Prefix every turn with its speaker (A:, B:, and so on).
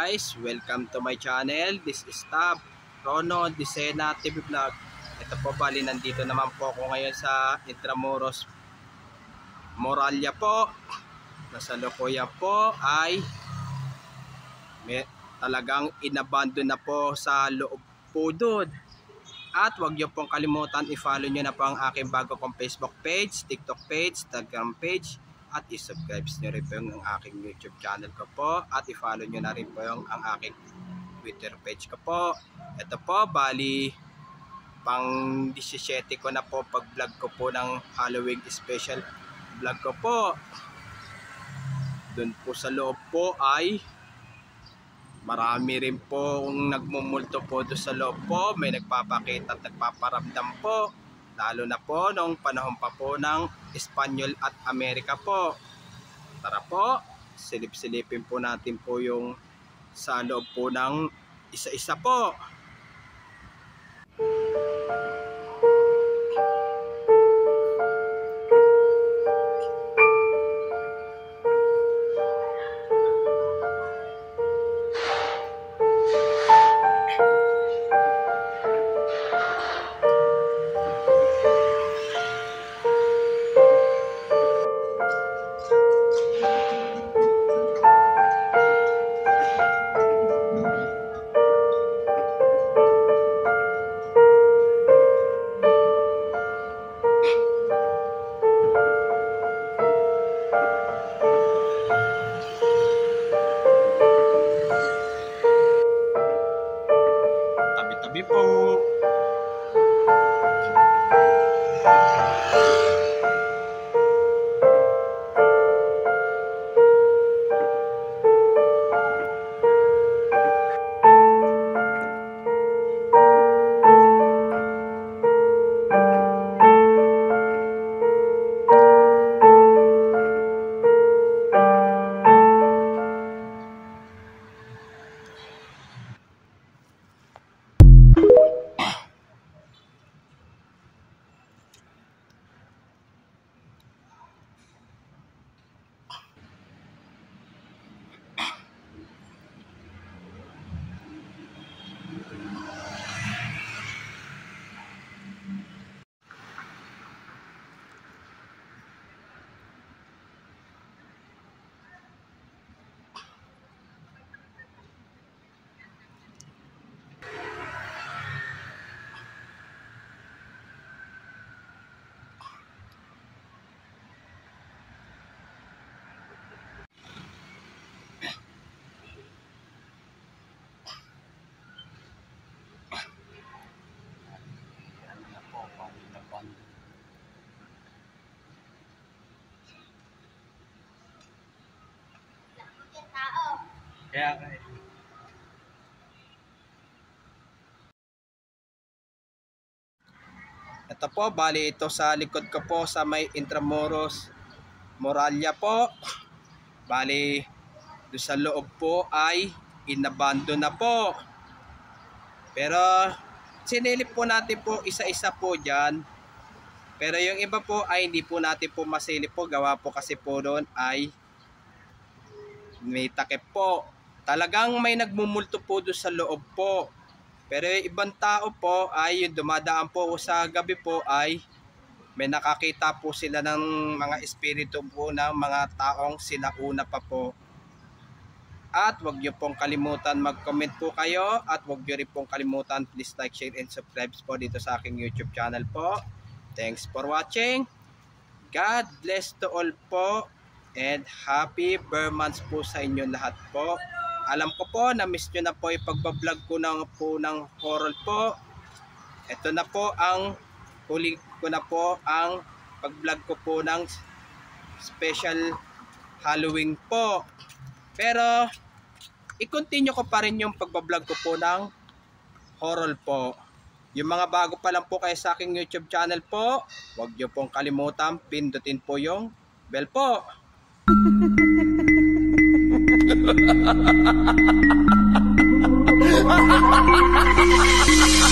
A: guys, welcome to my channel. This is Tab Rono Disena TV Vlog. Ito po, bali nandito naman po ako ngayon sa Intramuros Moralia po. Nasalukuyan po ay talagang inabandon na po sa loob po doon. At huwag niyo pong kalimutan i-follow niyo na po ang aking bago kong Facebook page, TikTok page, Instagram page, at i-subscribe nyo rin po yung aking YouTube channel ko po, at i-follow nyo na rin po yung ang aking Twitter page ko po. Ito po, bali pang 17 ko na po pag vlog ko po ng Halloween special vlog ko po. Doon po sa loob po ay marami rin po nagmumulto po doon sa loob po. May nagpapakita at nagpaparamdam po, lalo na po nung panahon pa po ng Espanyol at Amerika po. Tara po, silip-silipin po natin po yung sa loob po ng isa-isa po. Tabi-tabi po. Kaya ito po, bali ito sa likod ko po sa may Intramuros Moralia po. Bali doon sa loob po ay inabandon na po. Pero sinilip po natin po isa-isa po dyan. Pero yung iba po ay hindi po natin po masilip po. Gawa po kasi po doon ay may takip po. Talagang may nagmumulto po doon sa loob po. Pero yung ibang tao po ay yung dumadaan po sa gabi po ay may nakakita po sila ng mga espiritu po ng mga taong sinauna pa po. At huwag niyo pong kalimutan mag-comment po kayo, at huwag niyo rin pong kalimutan please like, share, and subscribe po dito sa aking YouTube channel po. Thanks for watching. God bless to all po, and happy Burmans po sa inyo lahat po. Alam ko po na miss nyo na po yung pagbablog ko ng horror po. Ito na po ang huli ko na po ang pagblog ko po ng special Halloween po. Pero i-continue ko pa rin yung pagbablog ko po ng horror po. Yung mga bago pa lang po kayo sa aking YouTube channel po, huwag nyo pong kalimutan pindutin po yung bell po. Ha ha ha ha ha!